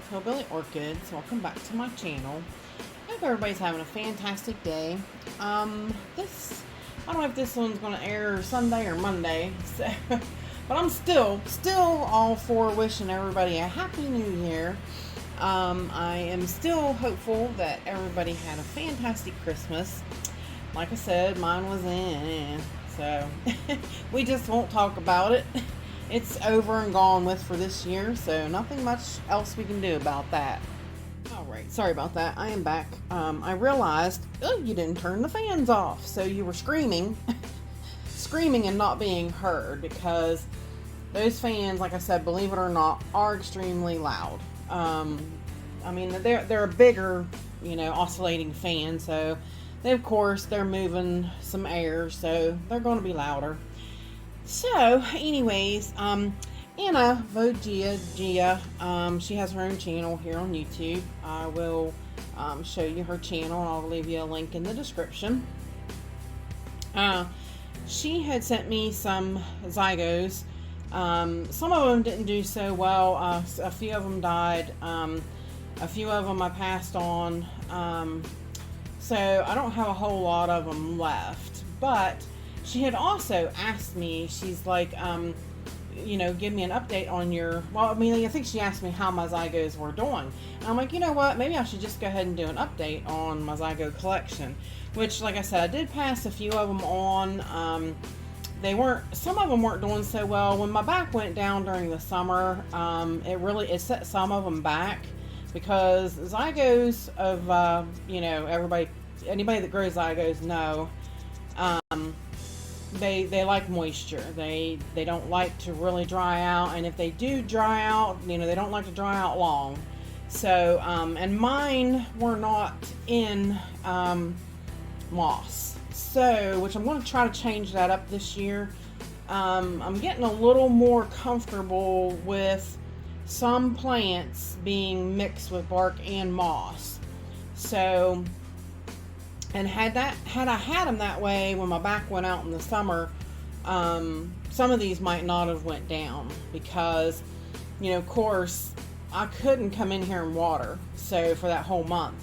with Hillbilly Orchids. Welcome back to my channel. I hope everybody's having a fantastic day. This I don't know if this one's going to air Sunday or Monday, so but I'm still all for wishing everybody a happy new year. I am still hopeful that everybody had a fantastic Christmas. Like I said, mine was so we just won't talk about it. It's over and gone with for this year, so nothing much else we can do about that. Alright, sorry about that. I am back. I realized, you didn't turn the fans off, so you were screaming. Screaming and not being heard, because those fans, like I said, believe it or not, are extremely loud. I mean, they're a bigger, oscillating fan, so of course they're moving some air, so they're going to be louder. So, anyways, Annavoeg Gia, she has her own channel here on YouTube. I will show you her channel, and I'll leave you a link in the description. She had sent me some Zygos. Some of them didn't do so well. A few of them died. A few of them I passed on. So I don't have a whole lot of them left. But she had also asked me, she's like, give me an update on your, I think she asked me how my Zygos were doing. And I'm like, you know what, maybe I should just go ahead and do an update on my Zygo collection. Which, like I said, I did pass a few of them on. Some of them weren't doing so well. When my back went down during the summer, it set some of them back. Because Zygos of, anybody that grows Zygos know, they like moisture. They don't like to really dry out, and if they do dry out, they don't like to dry out long. So, and mine were not in moss. So, which I'm going to try to change that up this year. I'm getting a little more comfortable with some plants being mixed with bark and moss. So, and had I had them that way when my back went out in the summer, some of these might not have went down, because, of course, I couldn't come in here and water so for that whole month.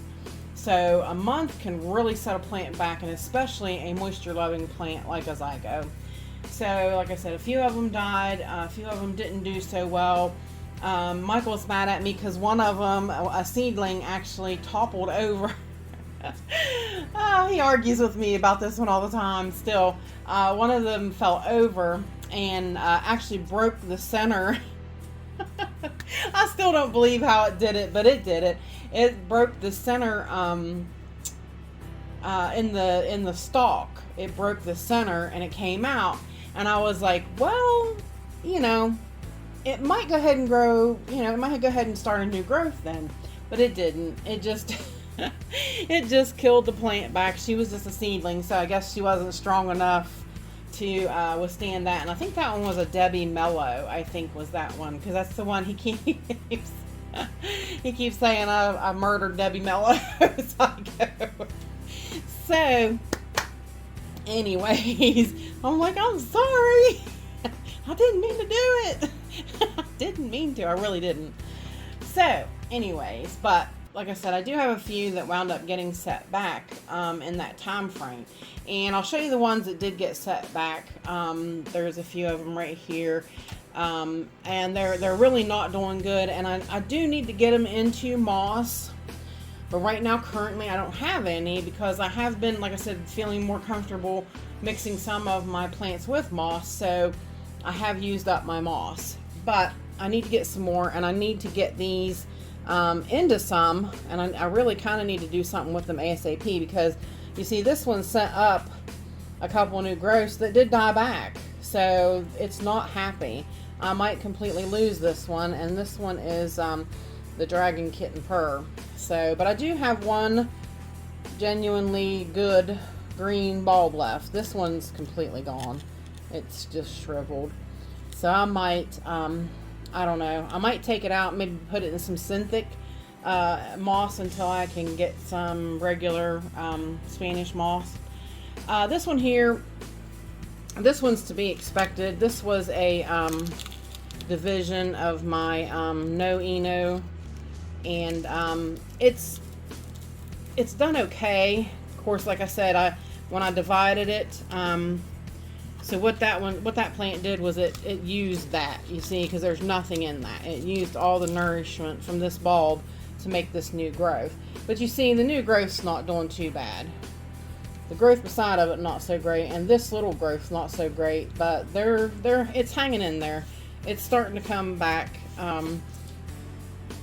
So a month can really set a plant back, and especially a moisture loving plant like a Zygo. So like I said, a few of them died, a few of them didn't do so well. Michael's mad at me because one of them, a seedling, actually toppled over. He argues with me about this one all the time still. One of them fell over and actually broke the center. I still don't believe how it did it, but it did it. It broke the center in the stalk. It broke the center and it came out. And I was like, well, it might go ahead and grow, it might go ahead and start a new growth then. But it didn't. It just it just killed the plant back. She was just a seedling, so I guess she wasn't strong enough to withstand that. And I think that one was a Debbie Mellow, I think was that one, because that's the one he keeps he keeps saying I murdered Debbie Mellow. So anyways, I'm like, I'm sorry. I didn't mean to do it. I didn't mean to. I really didn't. So anyways, but like I said, I do have a few that wound up getting set back in that time frame, and I'll show you the ones that did get set back. There's a few of them right here, and they're really not doing good, and I do need to get them into moss, but right now currently I don't have any, because I have been, like I said, feeling more comfortable mixing some of my plants with moss, so I have used up my moss, but I need to get some more, and I need to get these into some, and I really kind of need to do something with them ASAP, because you see this one sent up a couple new growths that did die back, so it's not happy. I might completely lose this one, and this one is the Dragon Kitten Purr. So, but I do have one genuinely good green bulb left. This one's completely gone. It's just shriveled. So I might I don't know. I might take it out, maybe put it in some Synthic moss until I can get some regular Spanish moss. This one here, this one's to be expected. This was a division of my No Eno and it's done okay. Of course, like I said, when I divided it, so what that plant did was it used that, you see, because there's nothing in that. It used all the nourishment from this bulb to make this new growth. But you see, the new growth's not doing too bad. The growth beside of it not so great, and this little growth's not so great, but it's hanging in there. It's starting to come back.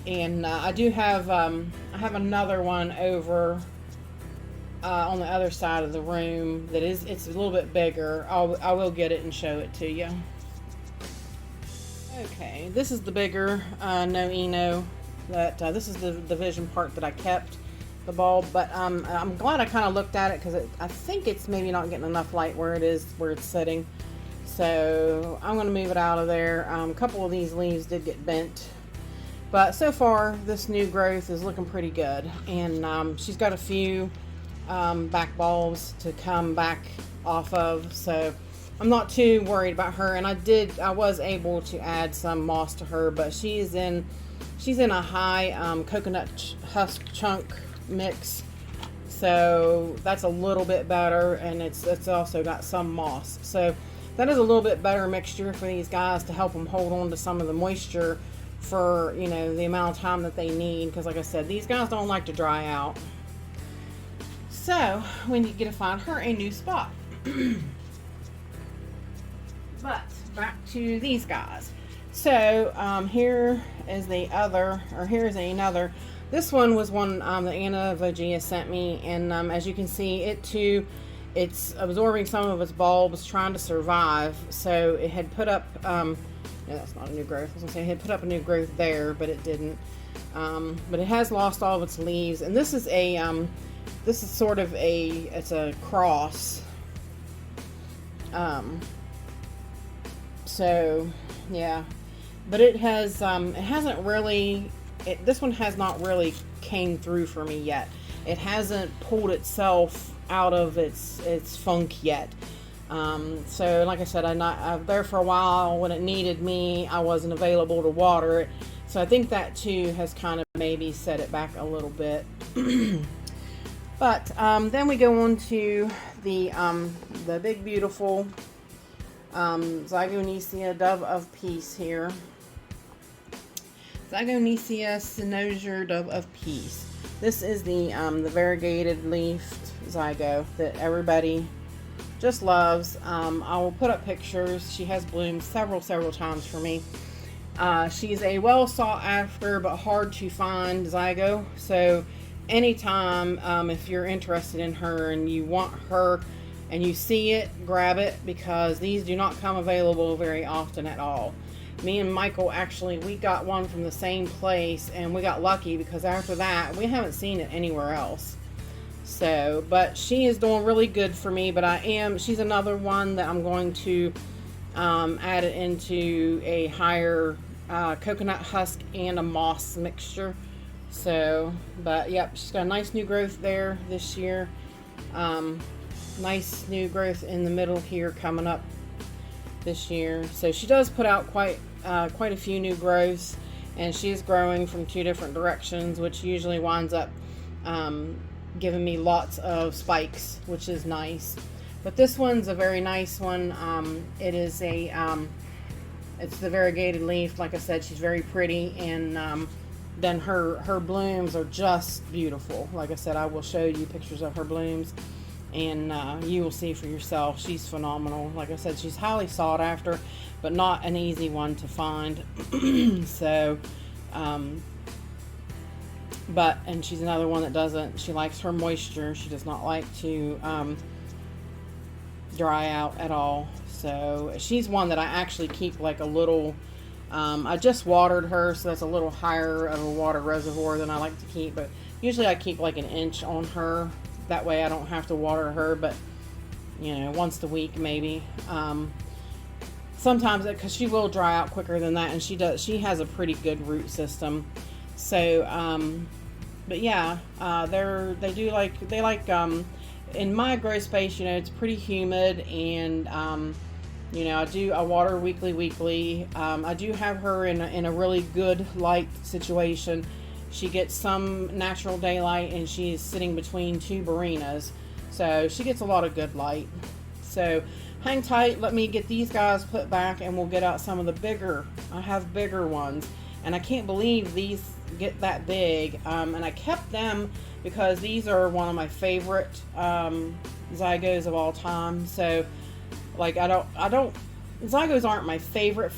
And I do have I have another one over on the other side of the room that it's a little bit bigger. I will get it and show it to you. Okay, this is the bigger no eno. That this is the division part that I kept the bulb, but I'm glad I kind of looked at it because I think it's maybe not getting enough light where it's sitting. So I'm going to move it out of there. A couple of these leaves did get bent. But so far, this new growth is looking pretty good. And she's got a few back bulbs to come back off of. So I'm not too worried about her. And I was able to add some moss to her. But she's in a high coconut husk chunk mix. So that's a little bit better. And it's also got some moss. So that is a little bit better mixture for these guys to help them hold on to some of the moisture for, you know, the amount of time that they need, because like I said, these guys don't like to dry out. So we need to find her a new spot. But back to these guys. So here is here's another. This one was one that Annavoeg Gia sent me, and as you can see, it too, it's absorbing some of its bulbs, trying to survive. So it had put up no, that's not a new growth. I was gonna say it had put up a new growth there, but it didn't. But it has lost all of its leaves, and this is sort of it's a cross. So yeah, but it hasn't really. This one has not really came through for me yet. It hasn't pulled itself out of its funk yet. So like I said, I'm there for a while. When it needed me, I wasn't available to water it. So I think that too has kind of maybe set it back a little bit. But then we go on to the big beautiful Zygopetalum Dove of Peace here. Zygopetalum Cynosure Dove of Peace. This is the variegated leafed zygo that everybody just loves. I will put up pictures. She has bloomed several times for me. She's a well sought after but hard to find zygo. So anytime if you're interested in her and you want her and you see it, grab it, because these do not come available very often at all. Me and Michael actually, we got one from the same place, and we got lucky because after that we haven't seen it anywhere else. So, but she is doing really good for me. But she's another one that I'm going to add it into a higher coconut husk and a moss mixture. So, but yep, she's got a nice new growth there this year. Nice new growth in the middle here coming up this year. So she does put out quite a few new growths, and she is growing from 2 different directions, which usually winds up giving me lots of spikes, which is nice. But this one's a very nice one. It is it's the variegated leaf. Like I said, she's very pretty, and then her blooms are just beautiful. Like I said, I will show you pictures of her blooms, and you will see for yourself. She's phenomenal. Like I said, she's highly sought after, but not an easy one to find. So and she's another one that she likes her moisture. She does not like to dry out at all. So she's one that I actually keep like a little, I just watered her, so that's a little higher of a water reservoir than I like to keep, but usually I keep like an inch on her. That way I don't have to water her, but you know, once a week maybe. Sometimes, because she will dry out quicker than that, and she has a pretty good root system. So but yeah, they like in my grow space, you know, it's pretty humid, and you know, I water weekly. I do have her in a really good light situation. she gets some natural daylight, and she's sitting between two Barinas. So she gets a lot of good light. So hang tight, let me get these guys put back, and we'll get out some of the bigger. I have bigger ones, and I can't believe these get that big. And I kept them because these are one of my favorite Zygos of all time. So like I don't Zygos aren't my favorite,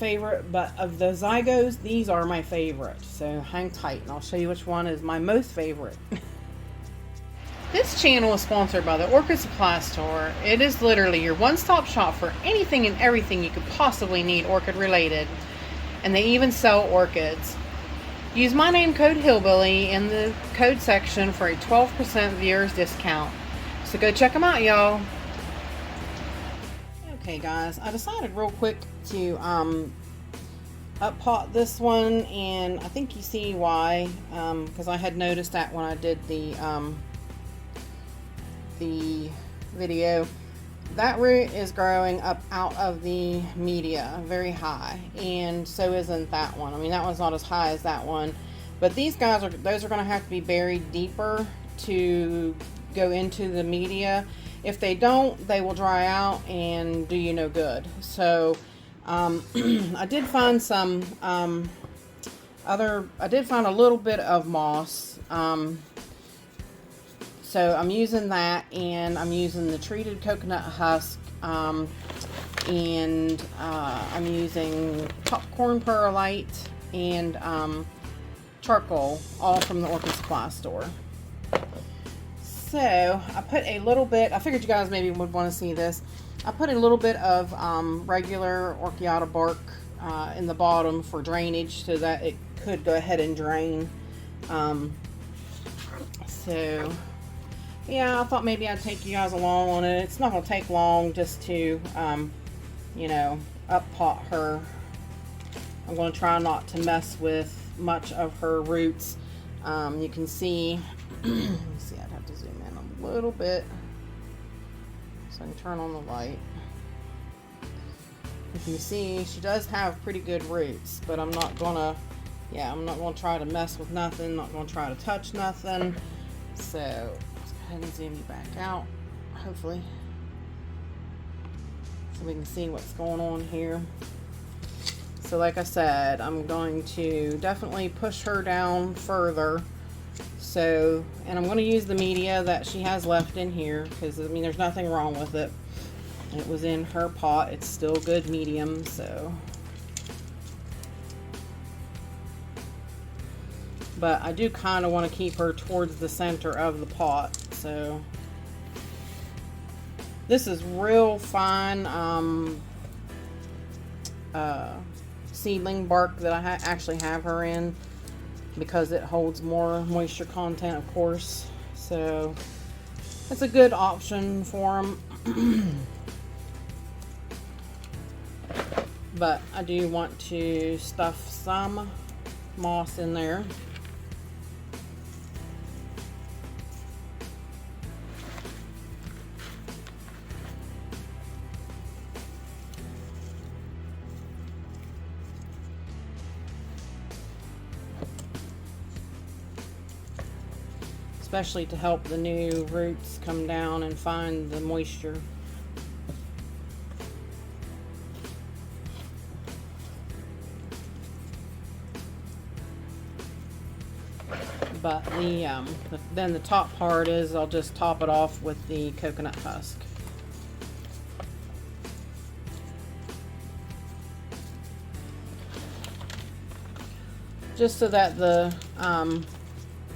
but of the Zygos, these are my favorite. So hang tight, and I'll show you which one is my most favorite. This channel is sponsored by the Orchid Supply Store. It is literally your one-stop shop for anything and everything you could possibly need orchid related. And they even sell orchids. Use my name code Hillbilly in the code section for a 12% viewers discount. So go check them out, y'all. Okay guys, I decided real quick to up pot this one, and I think you see why, because I had noticed that when I did the video. That root is growing up out of the media very high, and so isn't that one. I mean, that one's not as high as that one, but these guys are, those are going to have to be buried deeper to go into the media. If they don't, they will dry out and do you no good. So I did find some I did find a little bit of moss. So I'm using that, and I'm using the treated coconut husk, and I'm using popcorn perlite and charcoal, all from the Orchid Supply Store. So I put a little bit, I figured you guys maybe would want to see this. I put a little bit of regular Orchiata bark in the bottom for drainage, so that it could go ahead and drain. So yeah, I thought maybe I'd take you guys along on it. It's not going to take long just to, you know, up pot her. I'm going to try not to mess with much of her roots. You can see, let me see, I'd have to zoom in a little bit so I can turn on the light. You can see she does have pretty good roots, but I'm not going to, yeah, I'm not going to try to mess with nothing, not going to try to touch nothing. So let's go ahead and zoom you back out, hopefully, so we can see what's going on here. So like I said, I'm going to definitely push her down further. So, and I'm going to use the media that she has left in here, because I mean there's nothing wrong with it. It was in her pot, it's still good medium. So, but I do kind of want to keep her towards the center of the pot. So this is real fine seedling bark that I actually have her in, because it holds more moisture content, of course. So it's a good option for them. But I do want to stuff some moss in there. Especially to help the new roots come down and find the moisture. But then the top part is I'll just top it off with the coconut husk. Just so that the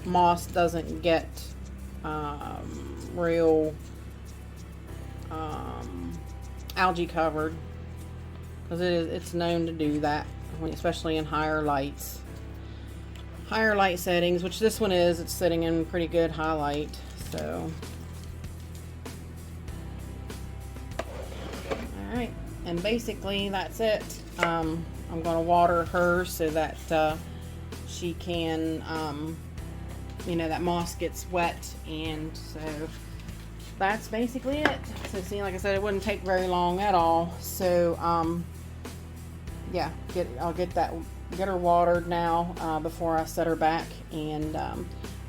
moss doesn't get real algae covered, because it's known to do that, especially in higher light settings, which this one is. It's sitting in pretty good highlight. So alright, and basically that's it. I'm going to water her so that she can you know, that moss gets wet, and so that's basically it. So see, like I said, it wouldn't take very long at all. So yeah, I'll get that get her watered now before I set her back, and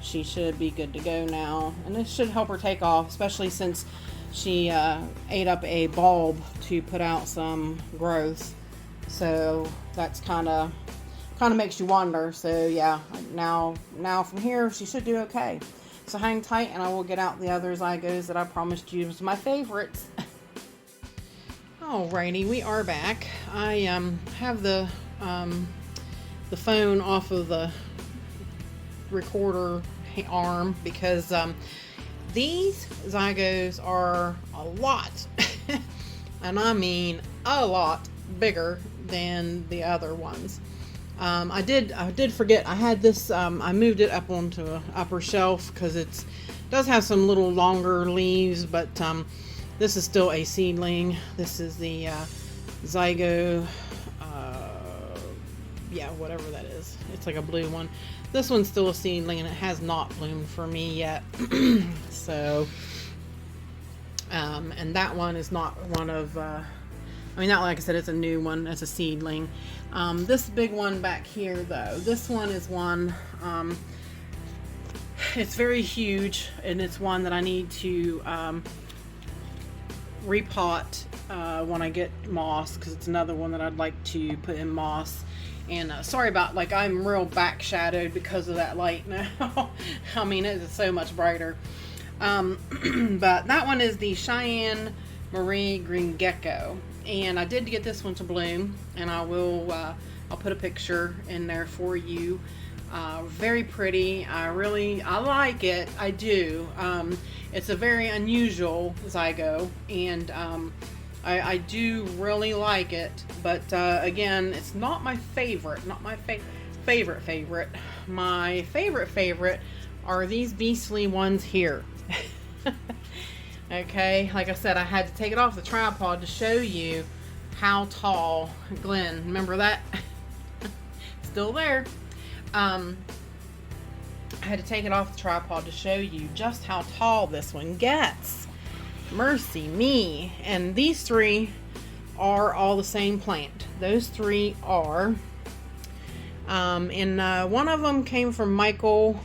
she should be good to go now. And this should help her take off, especially since she ate up a bulb to put out some growth. So that's kind of makes you wonder. So yeah, now from here she should do okay. So hang tight, and I will get out the other Zygos that I promised you was my favorites. Alrighty, we are back. I have the phone off of the recorder arm because these Zygos are a lot, and I mean a lot bigger than the other ones. I did forget I had this. I moved it up onto an upper shelf because it does have some little longer leaves, but this is still a seedling. This is the Zygo, yeah, whatever that is. It's like a blue one. This one's still a seedling, and it has not bloomed for me yet. So, and that one is not one of. I mean, not like I said, it's a new one. It's a seedling. This big one back here, though, this one is one. It's very huge, and it's one that I need to repot when I get moss, because it's another one that I'd like to put in moss. And sorry about, like, I'm real back shadowed because of that light now. I mean, it is so much brighter. But that one is the Cheyenne Marie Green Gecko, and I did get this one to bloom, and I will I'll put a picture in there for you. Very pretty. I like it. I do. It's a very unusual Zygo, and I do really like it, but again, it's not my favorite. Not my favorite. My favorite are these beastly ones here. Okay, like I said, I had to take it off the tripod to show you how tall. Glenn, remember that? Still there. I had to take it off the tripod to show you just how tall this one gets. Mercy me. And these three are all the same plant. Those three are. And one of them came from Michael.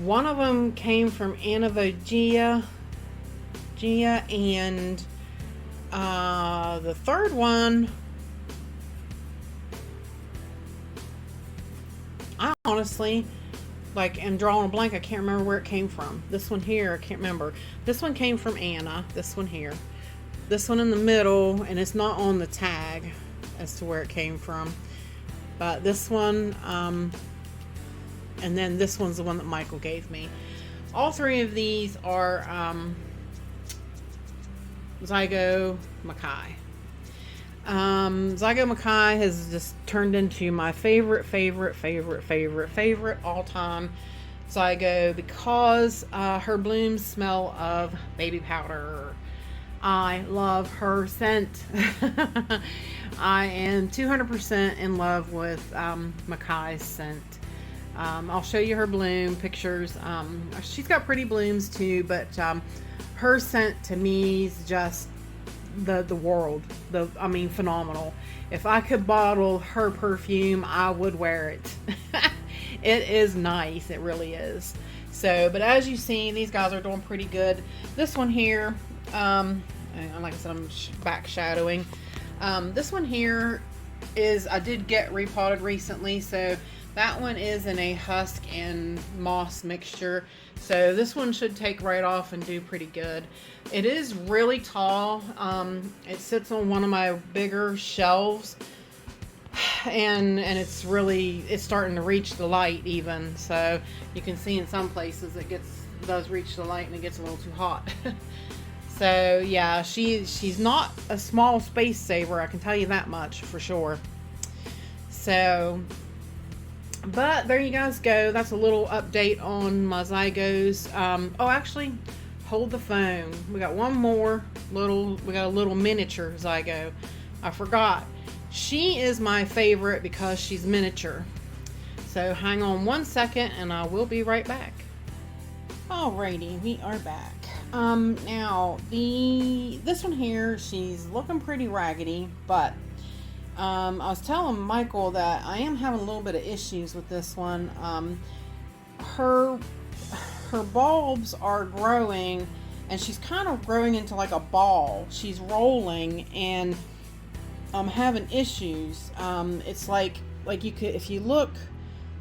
One of them came from Annavoeg Gia, and the third one, I honestly, like, am drawing a blank. I can't remember where it came from. This one here, I can't remember. This one came from Anna. This one here. This one in the middle, and it's not on the tag as to where it came from. But this one, and then this one's the one that Michael gave me. All three of these are Zygo Mackay. Zygo Mackay has just turned into my favorite all-time Zygo because her blooms smell of baby powder. I love her scent. I am 200% in love with Mackay's scent. I'll show you her bloom pictures. She's got pretty blooms too, but her scent to me is just the world. I mean, phenomenal. If I could bottle her perfume, I would wear it. It is nice. It really is. So, but as you see, these guys are doing pretty good. This one here, and like I said, I'm back shadowing. This one here is, I did get repotted recently, so that one is in a husk and moss mixture. So this one should take right off and do pretty good. It is really tall. It sits on one of my bigger shelves, and it's starting to reach the light even. So you can see in some places it does reach the light and it gets a little too hot. So yeah, she's not a small space saver, I can tell you that much for sure. So, but there you guys go. That's a little update on my Zygos. Oh, actually, hold the phone. We got one more we got a little miniature Zygo. I forgot. She is my favorite because she's miniature. So hang on one second and I will be right back. Alrighty, we are back. Now this one here, she's looking pretty raggedy, but I was telling Michael that I am having a little bit of issues with this one. Her her bulbs are growing, and she's kind of growing into like a ball. She's rolling, and I'm having issues. It's like you could, if you look,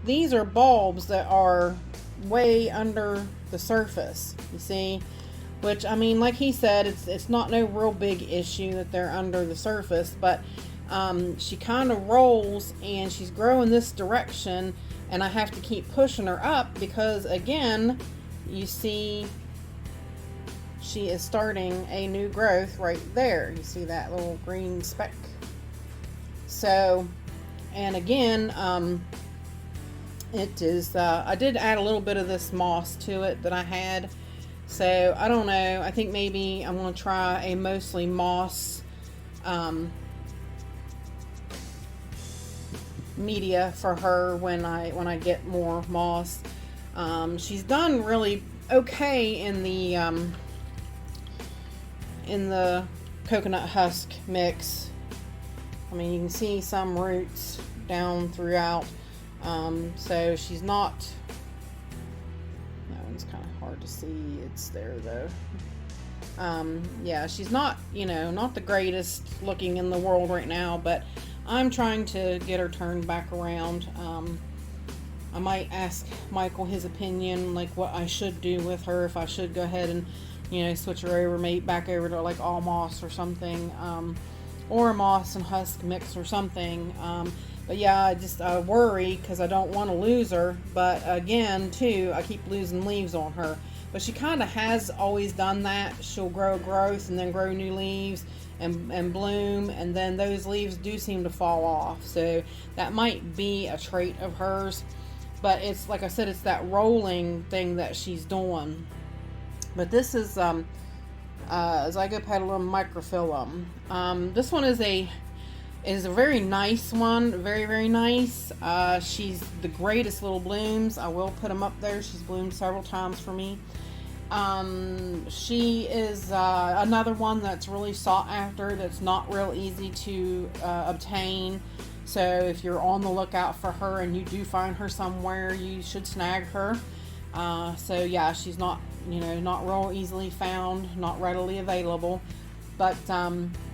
these are bulbs that are way under the surface. You see, which, I mean, like he said, it's not no real big issue that they're under the surface, but she kind of rolls and she's growing this direction, and I have to keep pushing her up because, again, you see she is starting a new growth right there. You see that little green speck? So, and again, it is, I did add a little bit of this moss to it that I had. So, I don't know. I think maybe I'm going to try a mostly moss media for her when I get more moss. She's done really okay in the coconut husk mix. I mean, you can see some roots down throughout. So she's not, that one's kind of hard to see. It's there though. Yeah, she's not, not the greatest looking in the world right now, but I'm trying to get her turned back around. I might ask Michael his opinion, like what I should do with her, if I should go ahead and, switch her over, maybe back over to like all moss or something, or a moss and husk mix or something. But yeah, I worry because I don't want to lose her. But again, too, I keep losing leaves on her. But she kind of has always done that. She'll grow growth and then grow new leaves and bloom, and then those leaves do seem to fall off. So that might be a trait of hers. But it's, like I said, it's that rolling thing that she's doing. But this is Zygopetalum microphyllum. This one is a very nice one, very, very nice. She's the greatest little blooms. I will put them up there. She's bloomed several times for me. She is another one that's really sought after, that's not real easy to obtain. So if you're on the lookout for her and you do find her somewhere, you should snag her. So yeah, she's not, not real easily found, not readily available. But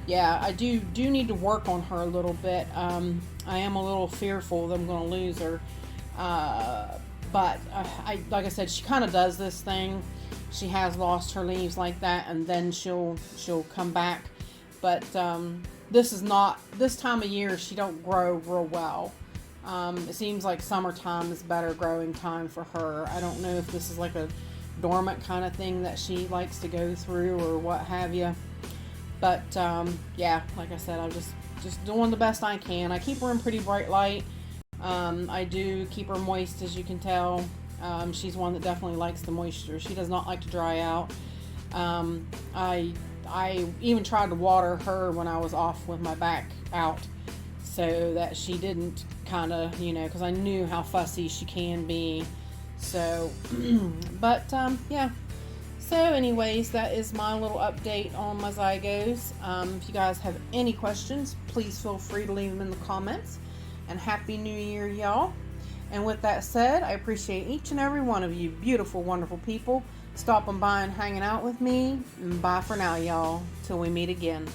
yeah, I do need to work on her a little bit. I am a little fearful that I'm going to lose her. But like I said, she kind of does this thing. She has lost her leaves like that, and then she'll come back. But this time of year she don't grow real well. It seems like summertime is better growing time for her. I don't know if this is like a dormant kind of thing that she likes to go through or what have you. But yeah, like I said, I'm just doing the best I can. I keep her in pretty bright light. I do keep her moist, as you can tell. She's one that definitely likes the moisture. She does not like to dry out. I even tried to water her when I was off with my back out, so that she didn't kind of, because I knew how fussy she can be. So, but yeah. So anyways, that is my little update on my Zygos. If you guys have any questions, please feel free to leave them in the comments. And Happy New Year, y'all. And with that said, I appreciate each and every one of you beautiful, wonderful people stopping by and hanging out with me. And bye for now, y'all. Till we meet again.